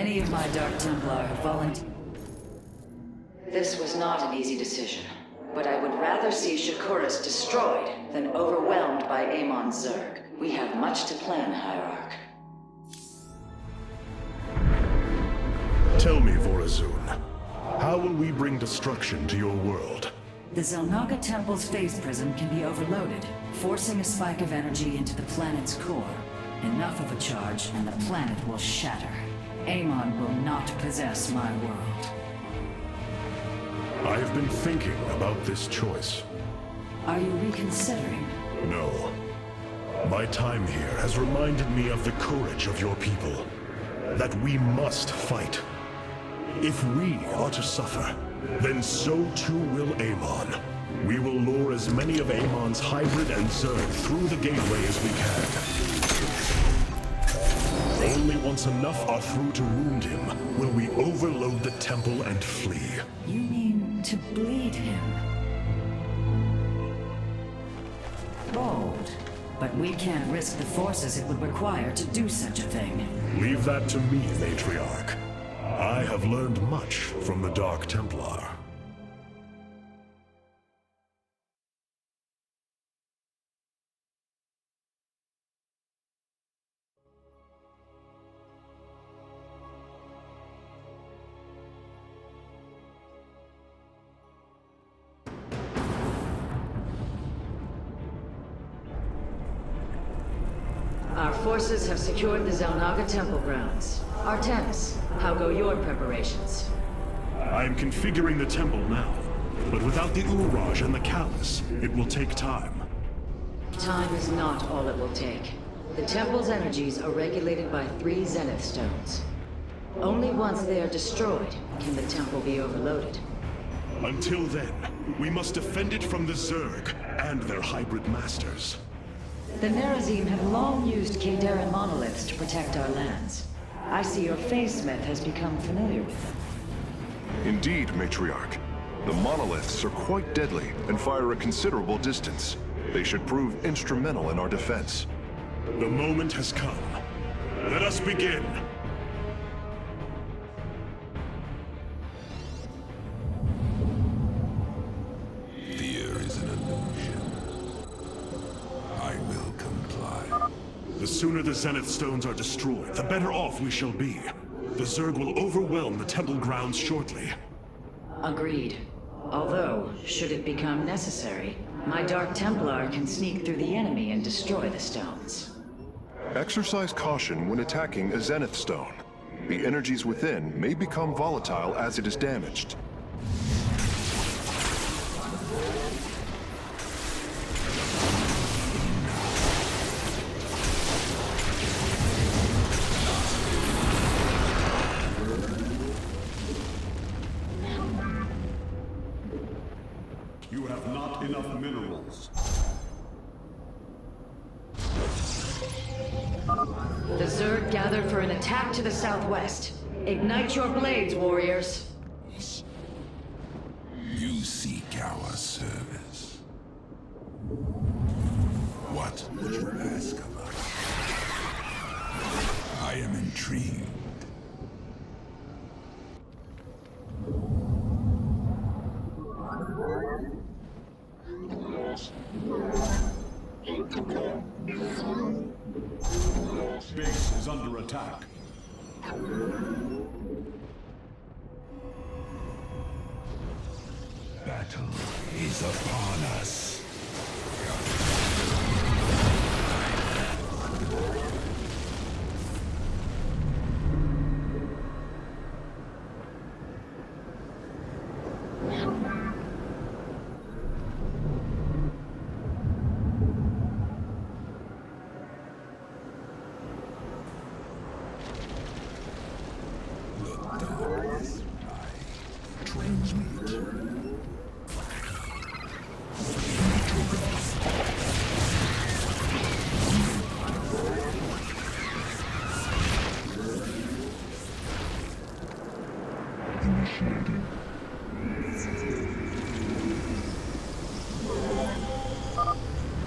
Many of my Dark Templar have volunteered. This was not an easy decision, but I would rather see Shakuras destroyed than overwhelmed by Amon Zerg. We have much to plan, Hierarch. Tell me, Vorazun, how will we bring destruction to your world? The Zelnaga Temple's phase prism can be overloaded, forcing a spike of energy into the planet's core. Enough of a charge, and the planet will shatter. Amon will not possess my world. I have been thinking about this choice. Are you reconsidering? No. My time here has reminded me of the courage of your people. That we must fight. If we are to suffer, then so too will Amon. We will lure as many of Amon's hybrid and Zerg through the gateway as we can. Only once enough are through to wound him will we overload the temple and flee. You mean to bleed him? Bold. But we can't risk the forces it would require to do such a thing. Leave that to me, Matriarch. I have learned much from the Dark Templar. Our forces have secured the Zelnaga Temple grounds. Artemis, how go your preparations? I am configuring the temple now, but without the Uraj and the Callus, it will take time. Time is not all it will take. The temple's energies are regulated by 3 Zenith Stones. Only once they are destroyed can the temple be overloaded. Until then, we must defend it from the Zerg and their hybrid masters. The Nerazim have long used Kaydaran monoliths to protect our lands. I see your Phasesmith has become familiar with them. Indeed, Matriarch. The monoliths are quite deadly and fire a considerable distance. They should prove instrumental in our defense. The moment has come. Let us begin. Fear is an illusion. I will comply. The sooner the Zenith Stones are destroyed, the better off we shall be. The Zerg will overwhelm the temple grounds shortly. Agreed. Although, should it become necessary, my Dark Templar can sneak through the enemy and destroy the stones. Exercise caution when attacking a Zenith Stone. The energies within may become volatile as it is damaged. You have not enough minerals. The Zerg gathered for an attack to the southwest. Ignite your blades, warriors! You seek our service. What would you ask of us? I am intrigued. Base is under attack. Battle is upon us.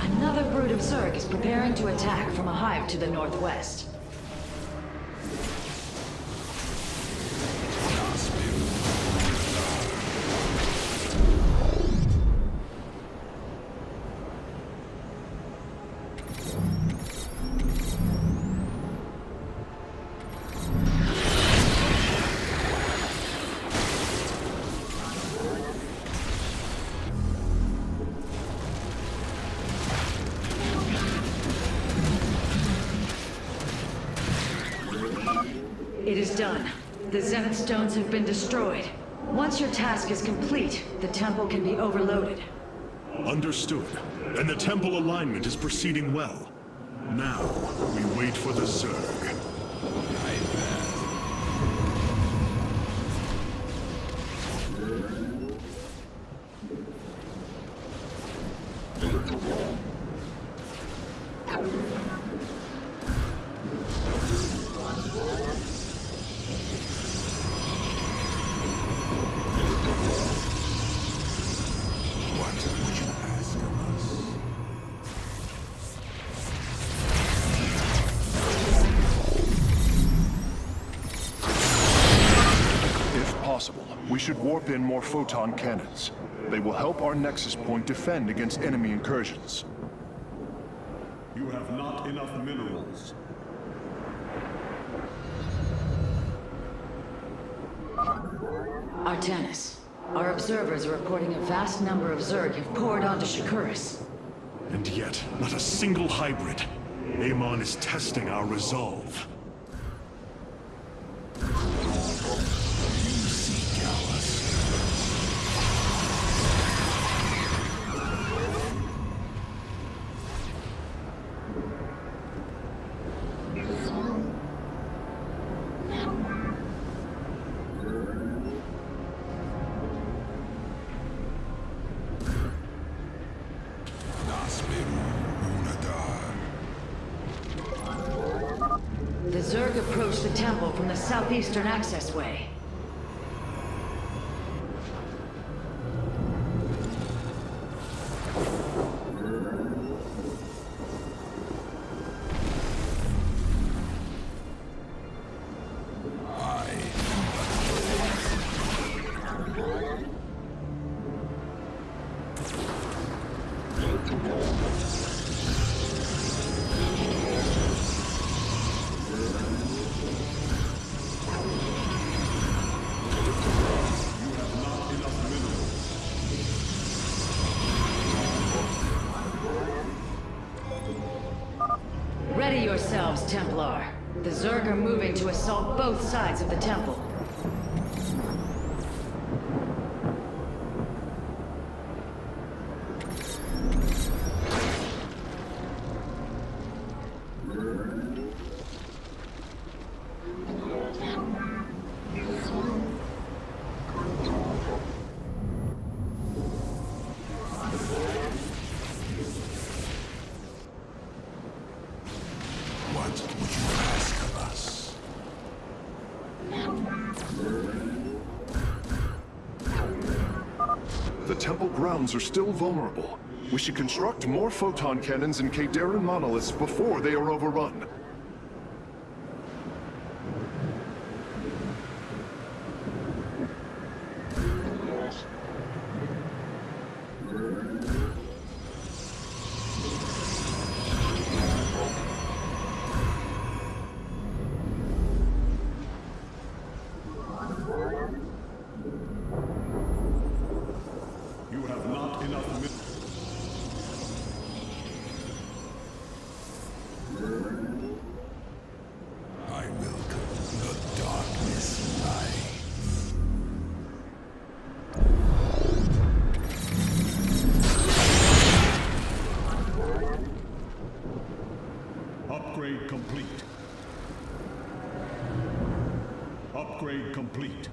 Another brood of Zerg is preparing to attack from a hive to the northwest. The Zenith Stones have been destroyed. Once your task is complete, the temple can be overloaded. Understood. And the temple alignment is proceeding well. Now, we wait for the Zerg. We should warp in more photon cannons. They will help our Nexus Point defend against enemy incursions. You have not enough minerals. Artanis, our observers are reporting a vast number of Zerg have poured onto Shakuris. And yet, not a single hybrid. Amon is testing our resolve. The Zerg approach the temple from the southeastern accessway. Ready yourselves, Templar. The Zerg are moving to assault both sides of the temple. What would you ask of us? The temple grounds are still vulnerable. We should construct more photon cannons and Kadaran monoliths before they are overrun. You have not enough minerals. I will call the darkness light. Upgrade complete. Upgrade complete.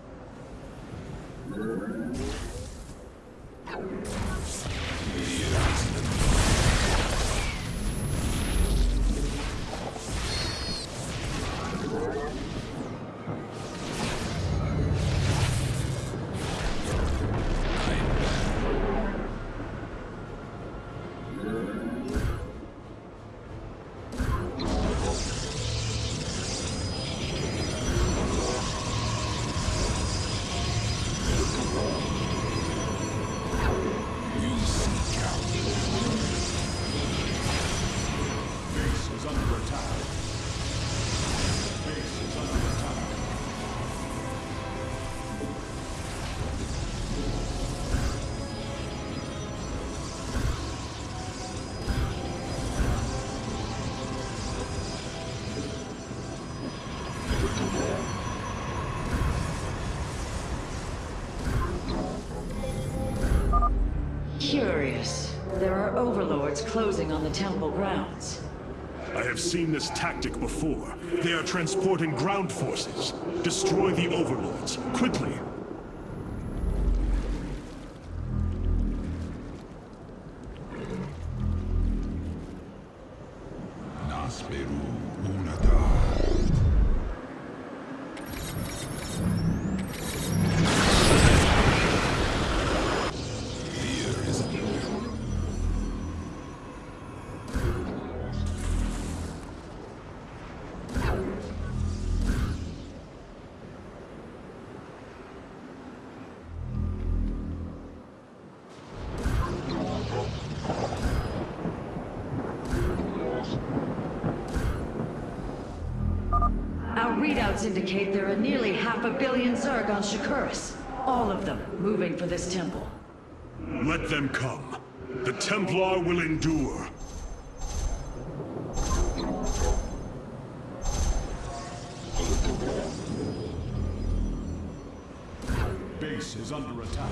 Curious. There are overlords closing on the temple grounds. I have seen this tactic before. They are transporting ground forces. Destroy the overlords, quickly! Nasperu Unata. Fear is Our readouts indicate there are nearly 500 million Zerg on Shakuras. All of them moving for this temple. Let them come. The Templar will endure. base is under attack.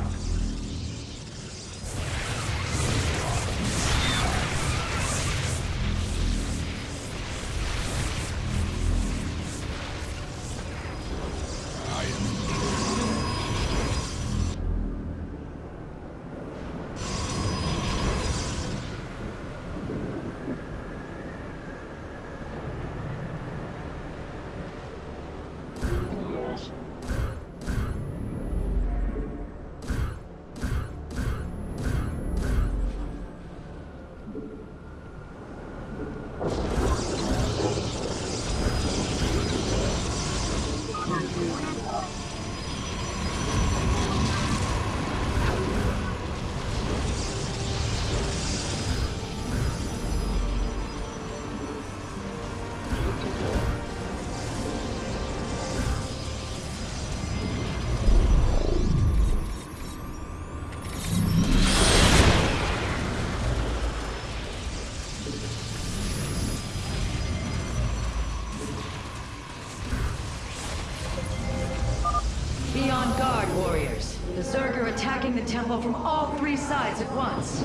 Be on guard, warriors. The Zerg are attacking the temple from all three sides at once.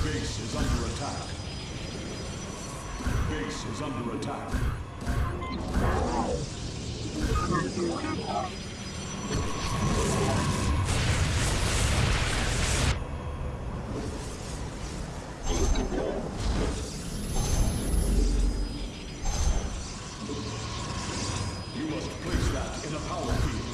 Base is under attack. Base is under attack. You must place that in a power field.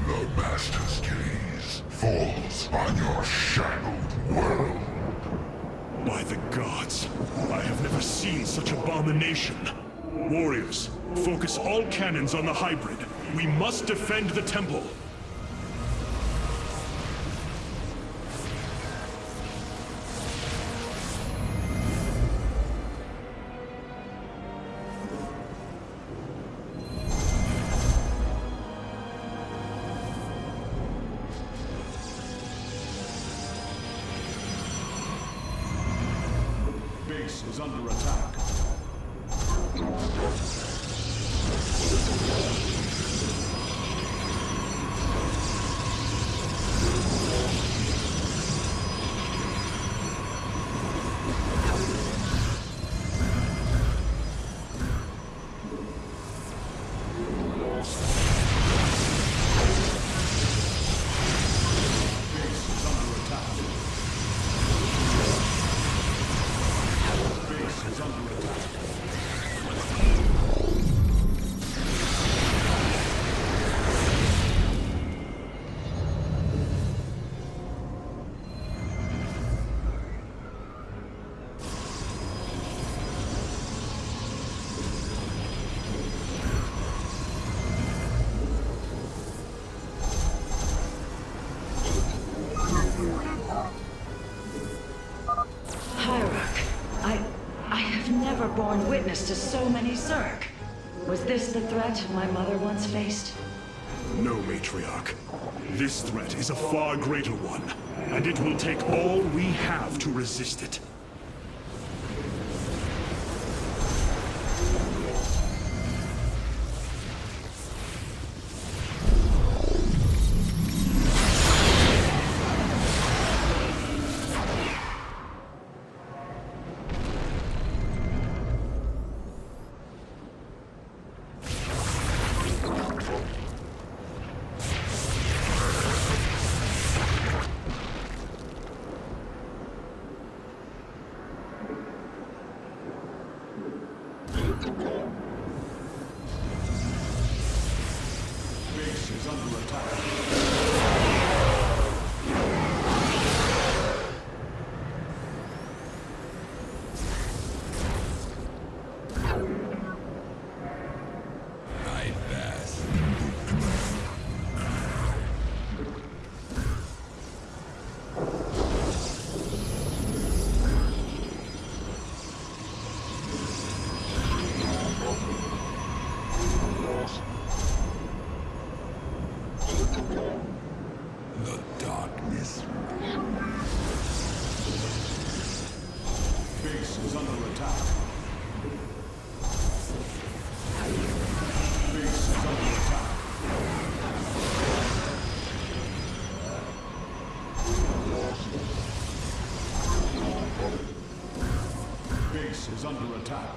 The Master's gaze falls on your shadowed world. By the gods, I have never seen such abomination. Warriors, focus all cannons on the hybrid. We must defend the temple. Base is under attack. have never borne witness to so many Zerg. Was this the threat my mother once faced? No, Matriarch. This threat is a far greater one, and it will take all we have to resist it. Base is under attack. I pass. The darkness. Base is under attack. Base is under attack. Base is under attack.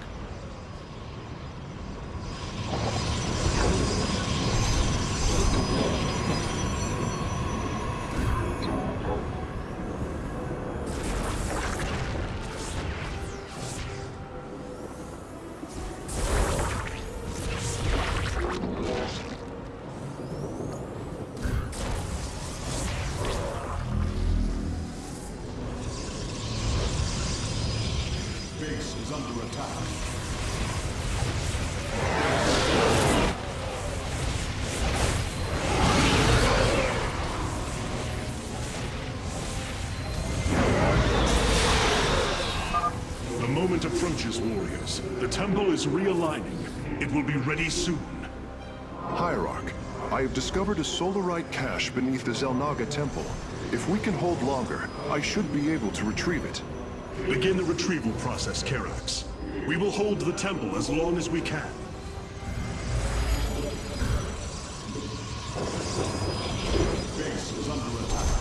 Base is under attack. The moment approaches, warriors. The temple is realigning. It will be ready soon. Hierarch, I have discovered a solarite cache beneath the Zelnaga temple. If we can hold longer, I should be able to retrieve it. Begin the retrieval process, Karax. We will hold the temple as long as we can. Base is under attack.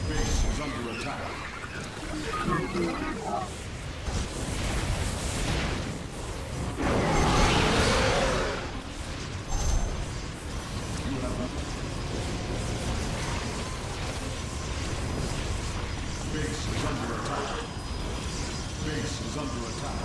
Base is under attack. Base is under attack. Base is under attack.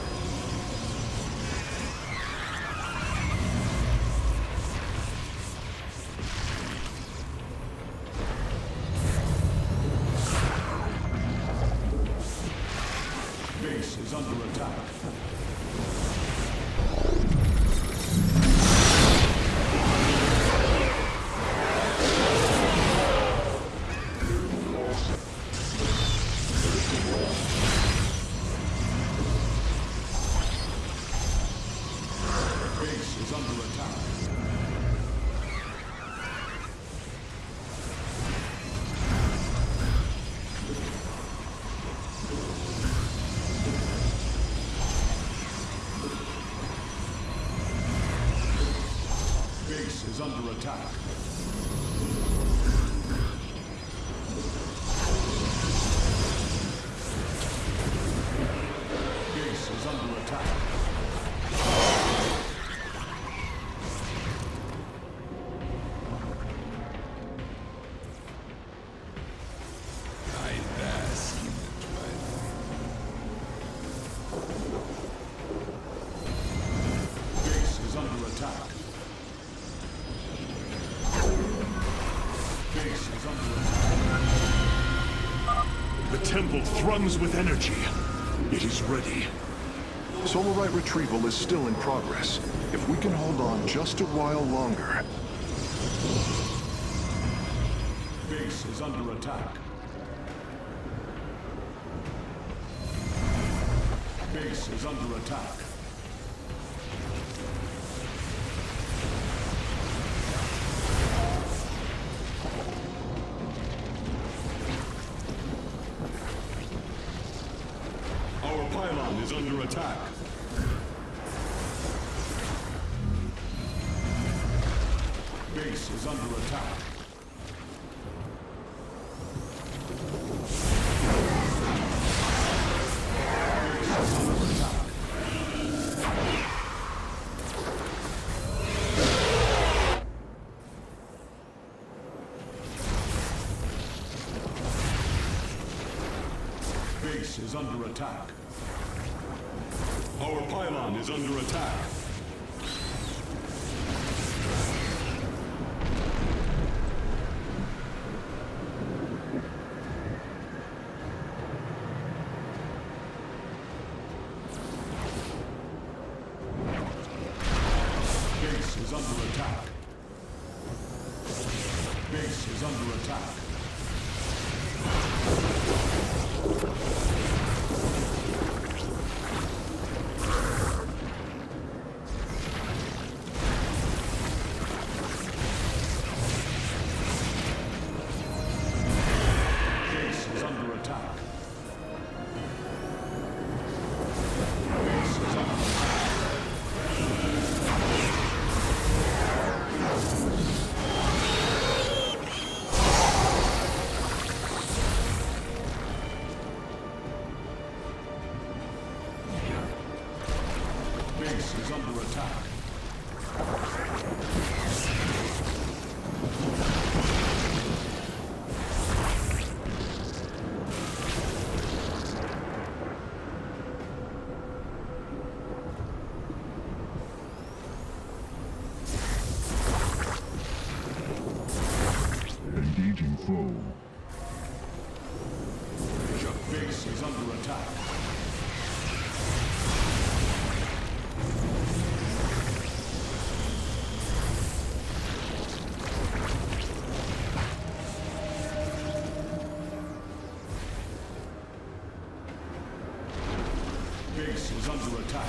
Base is under attack. Base is under attack. Base is under attack. Base is under attack. I bask in the twilight. Base is under attack. Base is under attack. The temple thrums with energy. It is ready. Solarite retrieval is still in progress. If we can hold on just a while longer. Base is under attack. Base is under attack. Our pylon is under attack. Base is under attack. Base is under attack. Our pylon is under attack. Base is under attack. Base is under attack. Base is under attack. Engaging foe. Base is under attack. Base is under attack.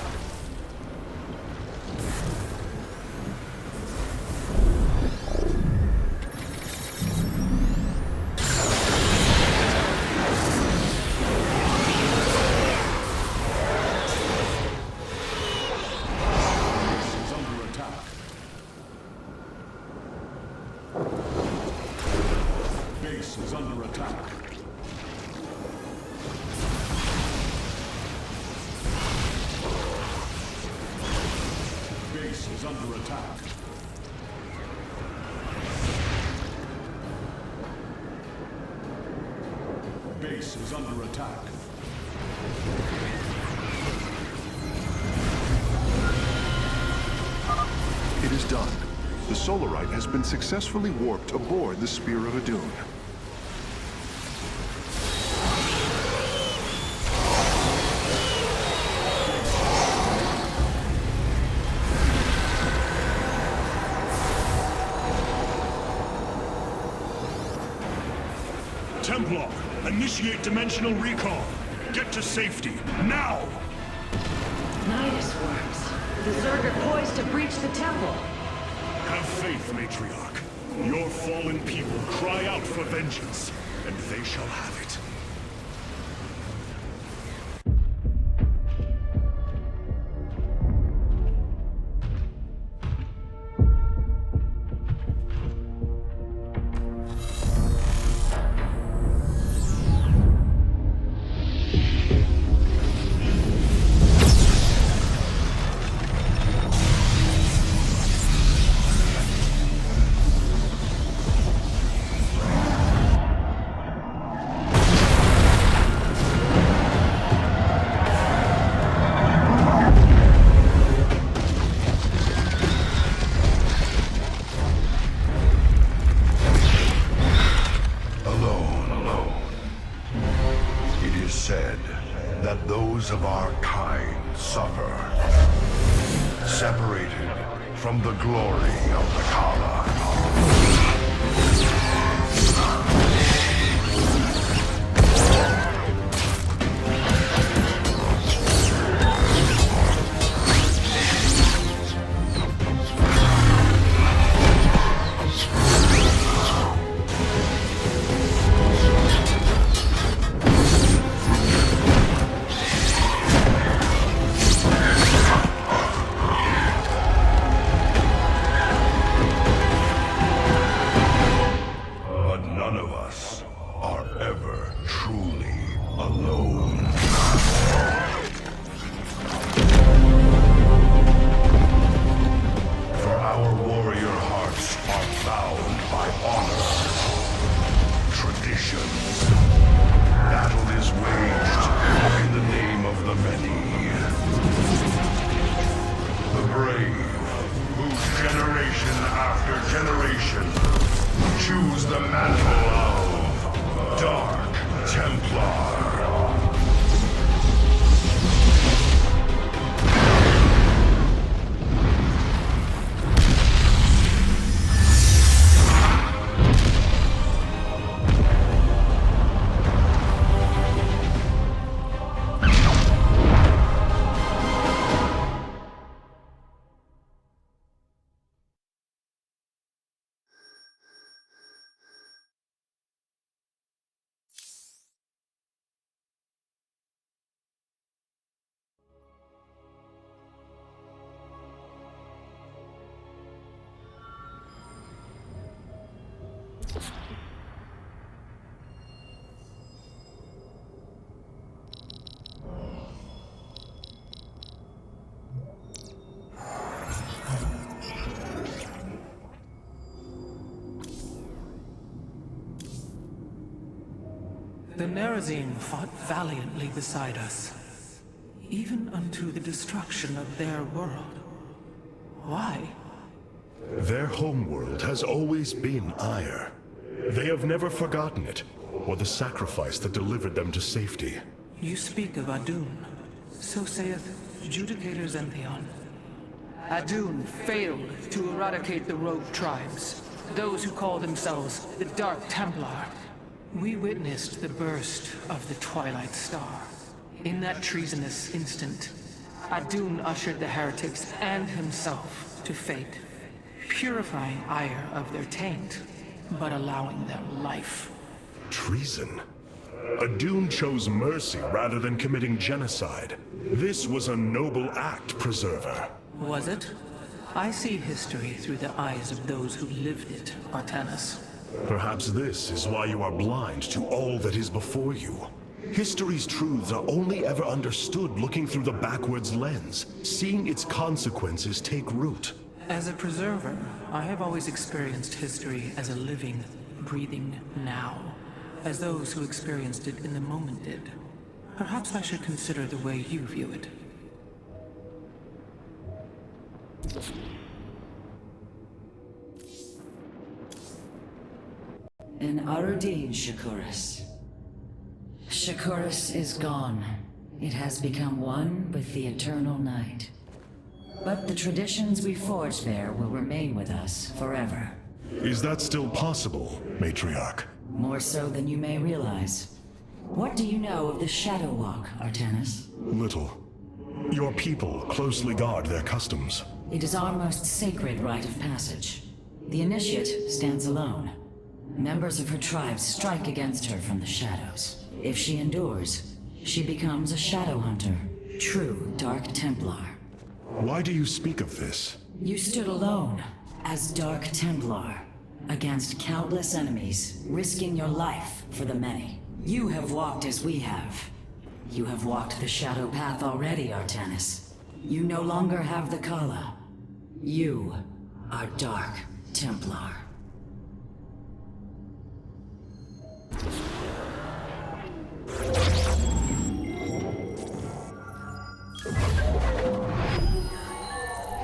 Base is under attack. Base is under attack. Base is under attack. It is done. The Solarite has been successfully warped aboard the Spear of Adun. Templar, initiate dimensional recon. Get to safety, now! Nidus worms. The Zerg are poised to breach the temple. Have faith, Matriarch. Your fallen people cry out for vengeance, and they shall have it. That those of our kind suffer, separated from the glory of the Kala. The Nerazim fought valiantly beside us, even unto the destruction of their world. Why? Their homeworld has always been Ire. They have never forgotten it, or the sacrifice that delivered them to safety. You speak of Adun. So saith Judicator Zentheon. Adun failed to eradicate the rogue tribes, those who call themselves the Dark Templar. We witnessed the burst of the Twilight Star. In that treasonous instant, Adun ushered the heretics and himself to fate, purifying Ire of their taint, but allowing them life. Treason? Adun chose mercy rather than committing genocide. This was a noble act, Preserver. Was it? I see history through the eyes of those who lived it, Artanis. Perhaps this is why you are blind to all that is before you. History's truths are only ever understood looking through the backwards lens, seeing its consequences take root. As a preserver, I have always experienced history as a living, breathing now, as those who experienced it in the moment did. Perhaps I should consider the way you view it. An Arudin, Shakuras. Shakuras is gone. It has become one with the eternal night. But the traditions we forged there will remain with us forever. Is that still possible, Matriarch? More so than you may realize. What do you know of the Shadow Walk, Artanis? Little. Your people closely guard their customs. It is our most sacred rite of passage. The Initiate stands alone. Members of her tribe strike against her from the shadows. If she endures, she becomes a Shadow Hunter, true Dark Templar. Why do you speak of this? You stood alone, as Dark Templar, against countless enemies, risking your life for the many. You have walked as we have. You have walked the Shadow Path already, Artanis. You no longer have the Kala. You are Dark Templar.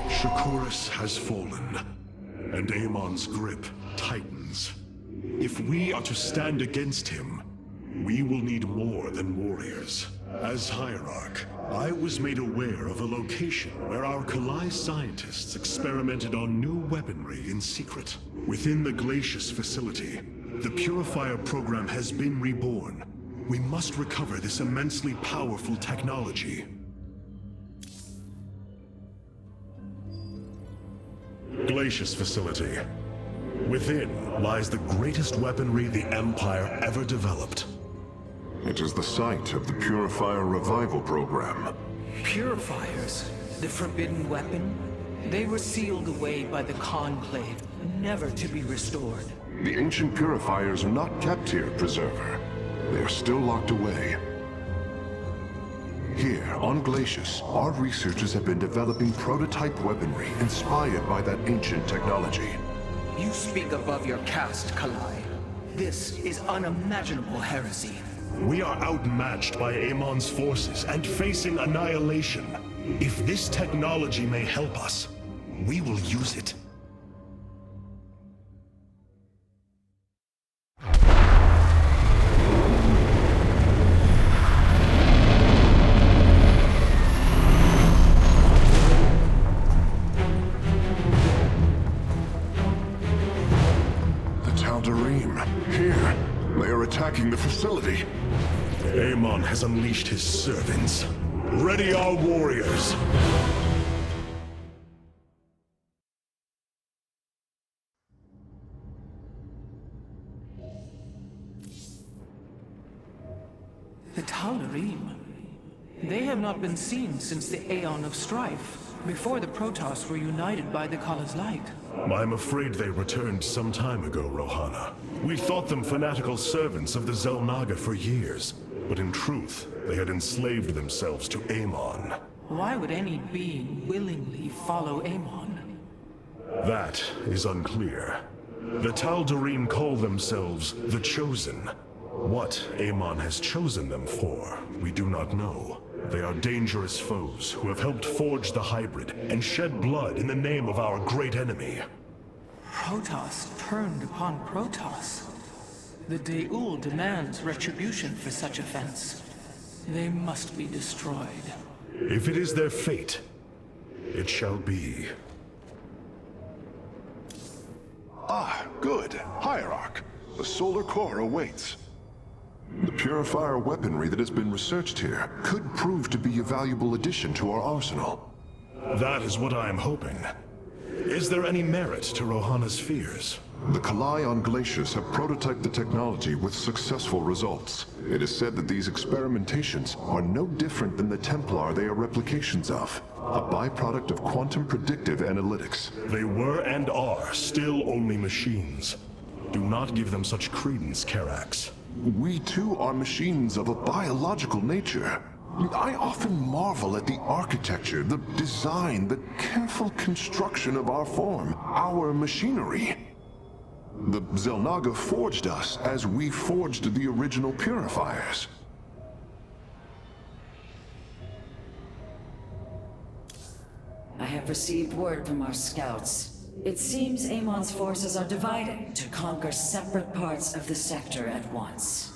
Shakuras has fallen, and Amon's grip tightens. If we are to stand against him, we will need more than warriors. As Hierarch, I was made aware of a location where our Kalai scientists experimented on new weaponry in secret. Within the Glacius facility, the Purifier program has been reborn. We must recover this immensely powerful technology. Glacius facility. Within lies the greatest weaponry the Empire ever developed. It is the site of the Purifier Revival Program. Purifiers? The forbidden weapon? They were sealed away by the Conclave, never to be restored. The ancient purifiers are not kept here, Preserver. They are still locked away. Here, on Glacius, our researchers have been developing prototype weaponry inspired by that ancient technology. You speak above your caste, Kalai. This is unimaginable heresy. We are outmatched by Amon's forces and facing annihilation. If this technology may help us, we will use it. Here, they are attacking the facility. Amon has unleashed his servants. Ready our warriors! The Tal'Darim. They have not been seen since the Aeon of Strife. before the Protoss were united by the Kala's light. I'm afraid they returned some time ago, Rohana. We thought them fanatical servants of the Xel'Naga for years, but in truth, they had enslaved themselves to Amon. Why would any being willingly follow Amon? That is unclear. The Tal'Darim call themselves the Chosen. What Amon has chosen them for, we do not know. They are dangerous foes who have helped forge the hybrid and shed blood in the name of our great enemy. Protoss turned upon Protoss. The De'ul demands retribution for such offense. They must be destroyed. If it is their fate, it shall be. Ah, good. Hierarch. The solar core awaits. The purifier weaponry that has been researched here could prove to be a valuable addition to our arsenal. That is what I am hoping. Is there any merit to Rohana's fears? The Kalai on Glacius have prototyped the technology with successful results. It is said that these experimentations are no different than the Templar they are replications of, a byproduct of quantum predictive analytics. They were and are still only machines. Do not give them such credence, Karax. We too are machines of a biological nature. I often marvel at the architecture, the design, the careful construction of our form, our machinery. The Xel'Naga forged us as we forged the original purifiers. I have received word from our scouts. It seems Amon's forces are dividing to conquer separate parts of the sector at once.